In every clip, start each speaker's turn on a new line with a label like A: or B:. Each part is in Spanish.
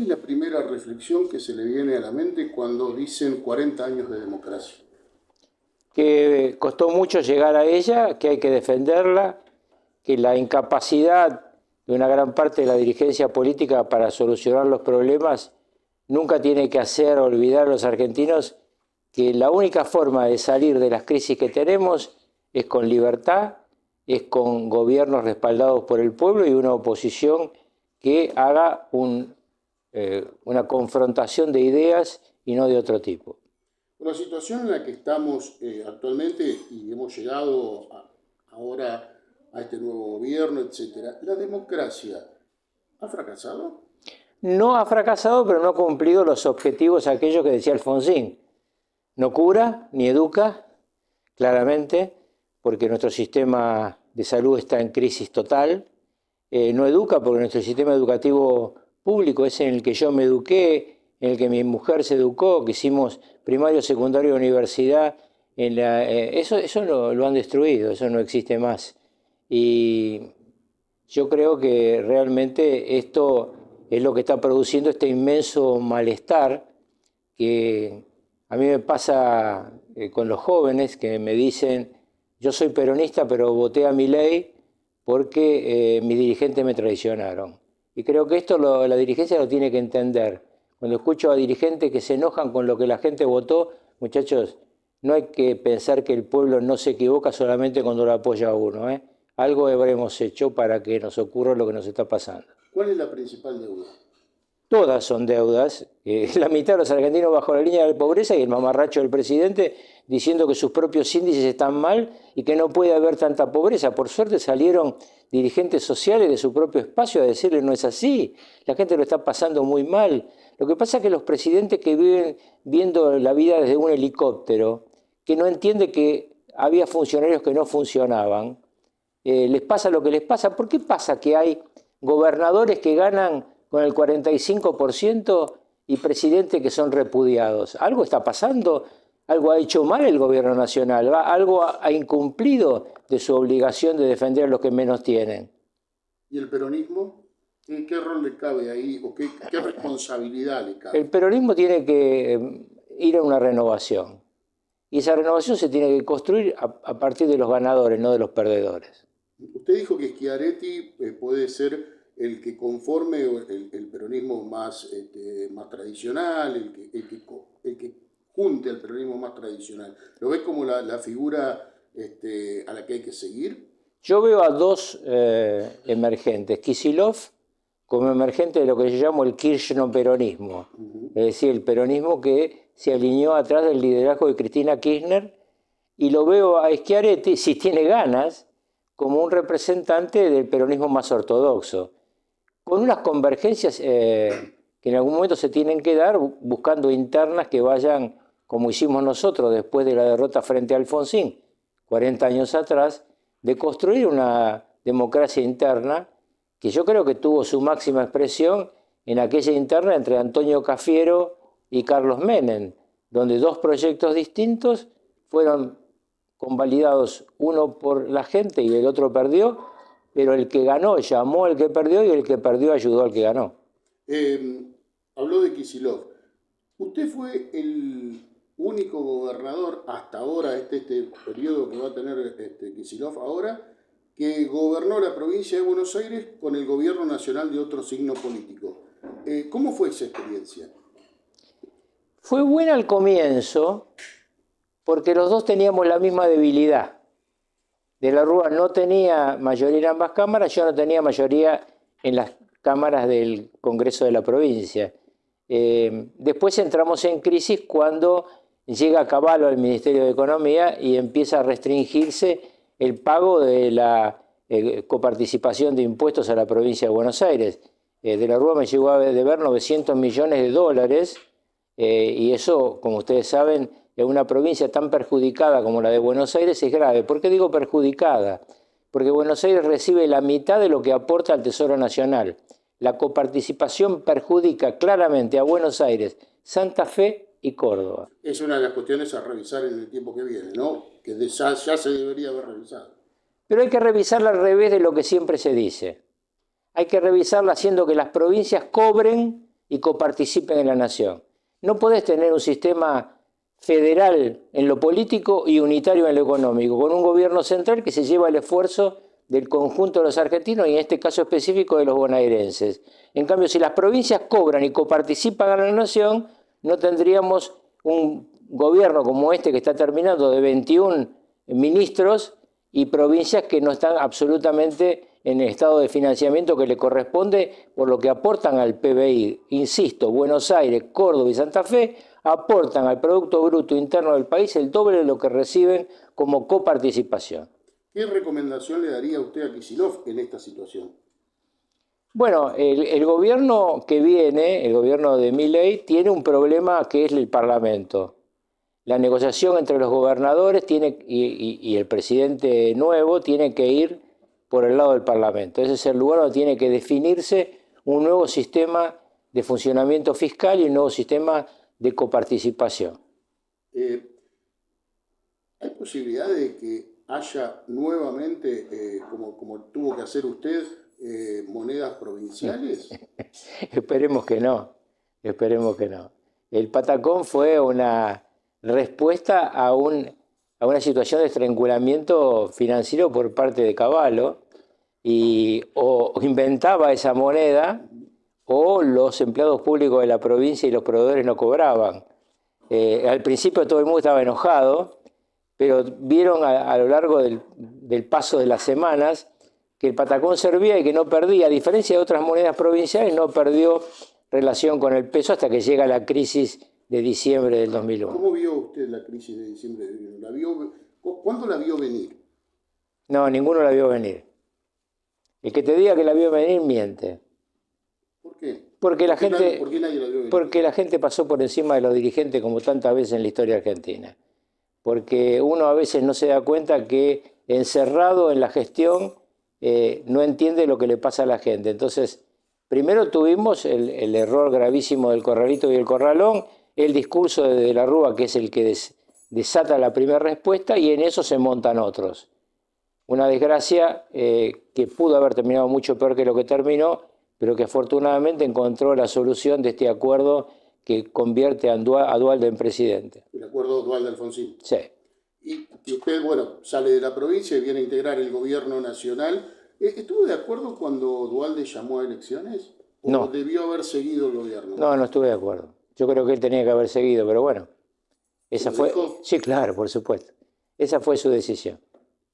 A: es la primera reflexión que se le viene a la mente cuando dicen 40 años de democracia?
B: Que costó mucho llegar a ella, que hay que defenderla, que la incapacidad de una gran parte de la dirigencia política para solucionar los problemas nunca tiene que hacer olvidar a los argentinos que la única forma de salir de las crisis que tenemos es con libertad, es con gobiernos respaldados por el pueblo y una oposición que haga una confrontación de ideas y no de otro tipo.
A: La situación en la que estamos actualmente y hemos llegado ahora a este nuevo gobierno, etcétera, ¿la democracia ha fracasado?
B: No ha fracasado, pero no ha cumplido los objetivos aquellos que decía Alfonsín. No cura ni educa, claramente, porque nuestro sistema de salud está en crisis total. No educa porque nuestro sistema educativo público es en el que yo me eduqué, en el que mi mujer se educó, que hicimos primario, secundario, universidad. Eso lo han destruido, eso no existe más. Y yo creo que realmente esto es lo que está produciendo este inmenso malestar que a mí me pasa con los jóvenes que me dicen, yo soy peronista pero voté a Milei porque mis dirigentes me traicionaron. Y creo que esto la dirigencia lo tiene que entender. Cuando escucho a dirigentes que se enojan con lo que la gente votó, muchachos, no hay que pensar que el pueblo no se equivoca solamente cuando lo apoya a uno, ¿eh? Algo habremos hecho para que nos ocurra lo que nos está pasando.
A: ¿Cuál es la principal deuda?
B: Todas son deudas. La mitad de los argentinos bajo la línea de pobreza y el mamarracho del presidente diciendo que sus propios índices están mal y que no puede haber tanta pobreza. Por suerte salieron dirigentes sociales de su propio espacio a decirle no es así, la gente lo está pasando muy mal. Lo que pasa es que los presidentes que viven viendo la vida desde un helicóptero, que no entienden que había funcionarios que no funcionaban, les pasa lo que les pasa. ¿Por qué pasa que hay gobernadores que ganan con el 45% y presidentes que son repudiados? Algo está pasando, algo ha hecho mal el gobierno nacional, algo ha incumplido de su obligación de defender a los que menos tienen.
A: ¿Y el peronismo? ¿Qué rol le cabe ahí o qué responsabilidad le cabe?
B: El peronismo tiene que ir a una renovación y esa renovación se tiene que construir a partir de los ganadores, no de los perdedores.
A: Usted dijo que Schiaretti puede ser el que conforme el peronismo más tradicional, el que junte al peronismo más tradicional. ¿Lo ves como la figura a la que hay que seguir?
B: Yo veo a dos emergentes, Kicillof como emergente de lo que yo llamo el kirchno-peronismo, es decir, el peronismo que se alineó atrás del liderazgo de Cristina Kirchner, y lo veo a Schiaretti, si tiene ganas, como un representante del peronismo más ortodoxo, con unas convergencias que en algún momento se tienen que dar, buscando internas que vayan, como hicimos nosotros después de la derrota frente a Alfonsín, 40 años atrás, de construir una democracia interna que yo creo que tuvo su máxima expresión en aquella interna entre Antonio Cafiero y Carlos Menem, donde dos proyectos distintos fueron convalidados, uno por la gente y el otro perdió, pero el que ganó llamó al que perdió y el que perdió ayudó al que ganó.
A: Habló de Kicillof. Usted fue el único gobernador hasta ahora, este periodo que va a tener Kicillof ahora, que gobernó la provincia de Buenos Aires con el gobierno nacional de otro signo político. ¿Cómo fue esa experiencia?
B: Fue buena al comienzo porque los dos teníamos la misma debilidad. De la Rúa no tenía mayoría en ambas cámaras, yo no tenía mayoría en las cámaras del Congreso de la provincia. Después entramos en crisis cuando llega Cavallo al Ministerio de Economía y empieza a restringirse el pago de la coparticipación de impuestos a la provincia de Buenos Aires. De la Rúa me llegó a deber 900 millones de dólares y eso, como ustedes saben, en una provincia tan perjudicada como la de Buenos Aires es grave. ¿Por qué digo perjudicada? Porque Buenos Aires recibe la mitad de lo que aporta al Tesoro Nacional. La coparticipación perjudica claramente a Buenos Aires, Santa Fe y Córdoba.
A: Es una de las cuestiones a revisar en el tiempo que viene, ¿no? Que ya se debería haber revisado.
B: Pero hay que revisarla al revés de lo que siempre se dice. Hay que revisarla haciendo que las provincias cobren y coparticipen en la nación. No podés tener un sistema federal en lo político y unitario en lo económico, con un gobierno central que se lleva el esfuerzo del conjunto de los argentinos y en este caso específico de los bonaerenses. En cambio, si las provincias cobran y coparticipan en la nación, no tendríamos un gobierno como este que está terminando de 21 ministros y provincias que no están absolutamente en el estado de financiamiento que le corresponde por lo que aportan al PBI. Insisto, Buenos Aires, Córdoba y Santa Fe aportan al Producto Bruto Interno del país el doble de lo que reciben como coparticipación.
A: ¿Qué recomendación le daría usted a Kicillof en esta situación?
B: Bueno, el gobierno que viene, el gobierno de Milei, tiene un problema que es el Parlamento. La negociación entre los gobernadores y el presidente nuevo tiene que ir por el lado del Parlamento. Ese es el lugar donde tiene que definirse un nuevo sistema de funcionamiento fiscal y un nuevo sistema de coparticipación.
A: ¿Hay posibilidad de que haya nuevamente, como tuvo que hacer usted, monedas provinciales?
B: Esperemos que no, esperemos que no. El patacón fue una respuesta a una situación de estrangulamiento financiero por parte de Cavallo y o inventaba esa moneda o los empleados públicos de la provincia y los proveedores no cobraban. Al principio todo el mundo estaba enojado, pero vieron a lo largo del paso de las semanas que el patacón servía y que no perdía, a diferencia de otras monedas provinciales, no perdió relación con el peso hasta que llega la crisis de diciembre del 2001.
A: ¿Cómo vio usted la crisis de diciembre del 2001? ¿Cuándo la vio venir?
B: No, ninguno la vio venir. El que te diga que la vio venir miente.
A: ¿Por qué?
B: Porque
A: ¿Por qué nadie la vio venir?
B: Porque la gente pasó por encima de los dirigentes como tantas veces en la historia argentina. Porque uno a veces no se da cuenta que encerrado en la gestión no entiende lo que le pasa a la gente. Entonces, primero tuvimos el error gravísimo del Corralito y el Corralón, el discurso de la Rúa, que es el que desata la primera respuesta, y en eso se montan otros. Una desgracia que pudo haber terminado mucho peor que lo que terminó, pero que afortunadamente encontró la solución de este acuerdo que convierte a Duhalde en presidente.
A: El acuerdo Duhalde-Alfonsín.
B: Sí.
A: Y usted, bueno, sale de la provincia y viene a integrar el gobierno nacional. ¿Estuvo de acuerdo cuando Duhalde llamó a elecciones? ¿O
B: no.
A: debió haber seguido el gobierno?
B: No, no estuve de acuerdo. Yo creo que él tenía que haber seguido, pero bueno. Esa fue.
A: ¿Dijo?
B: Sí, claro, por supuesto. Esa fue su decisión.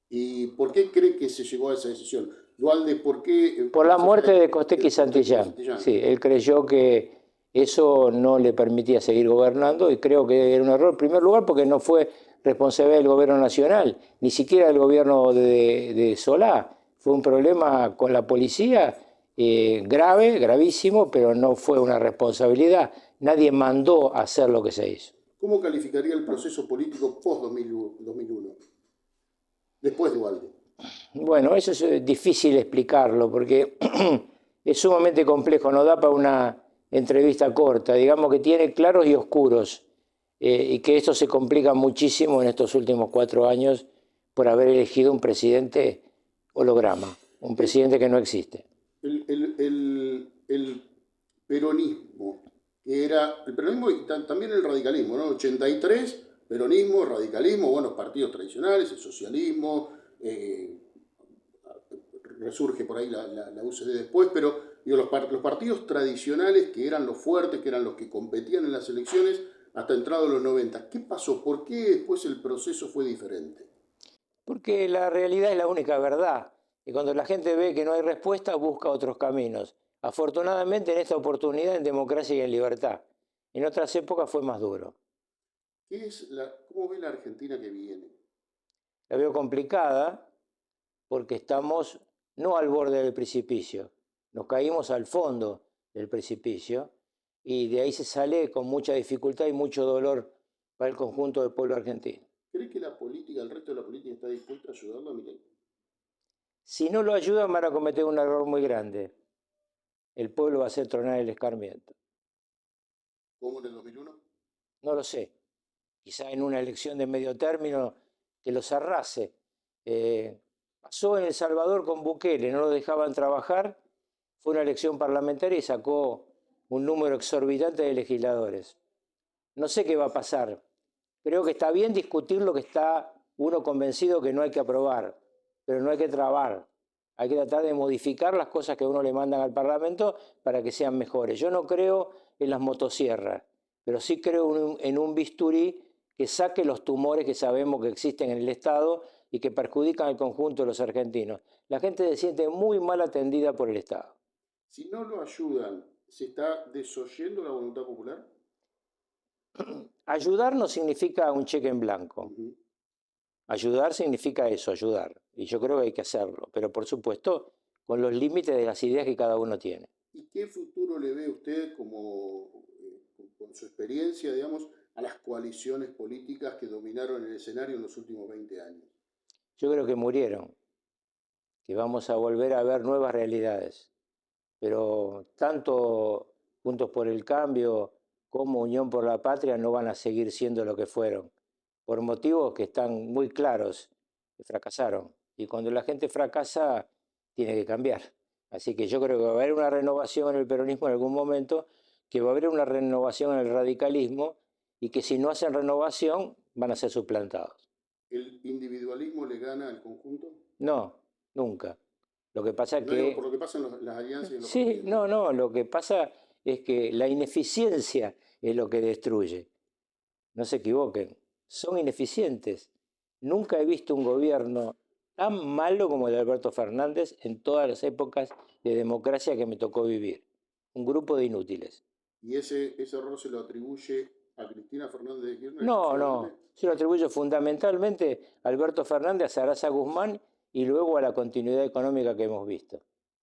A: ¿Y por qué cree que se llegó a esa decisión? Duhalde, ¿por qué?
B: Por la muerte de Costec y Santillán. Sí, él creyó que eso no le permitía seguir gobernando y creo que era un error, en primer lugar, porque no fue responsabilidad del gobierno nacional, ni siquiera del gobierno de Solá. Fue un problema con la policía grave, gravísimo, pero no fue una responsabilidad. Nadie mandó a hacer lo que se hizo.
A: ¿Cómo calificaría el proceso político post-2001? Después de Duhalde.
B: Bueno, eso es difícil explicarlo porque es sumamente complejo, no da para una entrevista corta. Digamos que tiene claros y oscuros y que esto se complica muchísimo en estos últimos 4 años por haber elegido un presidente holograma, un presidente que no existe.
A: El peronismo, que era el peronismo y también el radicalismo, ¿no? 83, peronismo, radicalismo, buenos partidos tradicionales, el socialismo, resurge por ahí la UCD después, pero digo, los partidos tradicionales que eran los fuertes, que eran los que competían en las elecciones hasta entrado los 90. ¿Qué pasó? ¿Por qué después el proceso fue diferente?
B: Porque la realidad es la única verdad. Y cuando la gente ve que no hay respuesta, busca otros caminos. Afortunadamente, en esta oportunidad, en democracia y en libertad. En otras épocas fue más duro.
A: ¿Cómo ve la Argentina que viene?
B: La veo complicada porque estamos no al borde del precipicio. Nos caímos al fondo del precipicio y de ahí se sale con mucha dificultad y mucho dolor para el conjunto del pueblo argentino.
A: ¿Cree que la política, el resto de la política está dispuesta a ayudarlo a Milei?
B: Si no lo ayudan van a cometer un error muy grande. El pueblo va a hacer tronar el escarmiento.
A: ¿Cómo en el 2001?
B: No lo sé. Quizá en una elección de medio término que los arrase. Pasó en El Salvador con Bukele, no lo dejaban trabajar. Fue una elección parlamentaria y sacó un número exorbitante de legisladores. No sé qué va a pasar. Creo que está bien discutir lo que está uno convencido que no hay que aprobar, pero no hay que trabar. Hay que tratar de modificar las cosas que uno le mandan al Parlamento para que sean mejores. Yo no creo en las motosierras, pero sí creo en un bisturí que saque los tumores que sabemos que existen en el Estado y que perjudican al conjunto de los argentinos. La gente se siente muy mal atendida por el Estado.
A: Si no lo ayudan, ¿se está desoyendo la voluntad popular?
B: Ayudar no significa un cheque en blanco.
A: Ujú.
B: Ayudar significa eso, ayudar. Y yo creo que hay que hacerlo. Pero por supuesto, con los límites de las ideas que cada uno tiene.
A: ¿Y qué futuro le ve usted con su experiencia, digamos, a las coaliciones políticas que dominaron el escenario en los últimos 20 años?
B: Yo creo que murieron, que vamos a volver a ver nuevas realidades. Pero tanto Juntos por el Cambio como Unión por la Patria no van a seguir siendo lo que fueron, por motivos que están muy claros, que fracasaron. Y cuando la gente fracasa, tiene que cambiar. Así que yo creo que va a haber una renovación en el peronismo en algún momento, que va a haber una renovación en el radicalismo y que si no hacen renovación van a ser suplantados.
A: ¿El individualismo le gana al conjunto?
B: No, nunca. Lo que pasa es
A: No digo por
B: que
A: lo que pasa en las alianzas y en los
B: sí,
A: partidos, ¿no?
B: no, lo que pasa es que la ineficiencia es lo que destruye. No se equivoquen, son ineficientes. Nunca he visto un gobierno tan malo como el de Alberto Fernández en todas las épocas de democracia que me tocó vivir. Un grupo de inútiles.
A: ¿Y ese error se lo atribuye a Cristina Fernández de Kirchner
B: No,
A: exclusivamente?
B: no, se lo atribuyo fundamentalmente a Alberto Fernández, a Sarasa Guzmán y luego a la continuidad económica que hemos visto.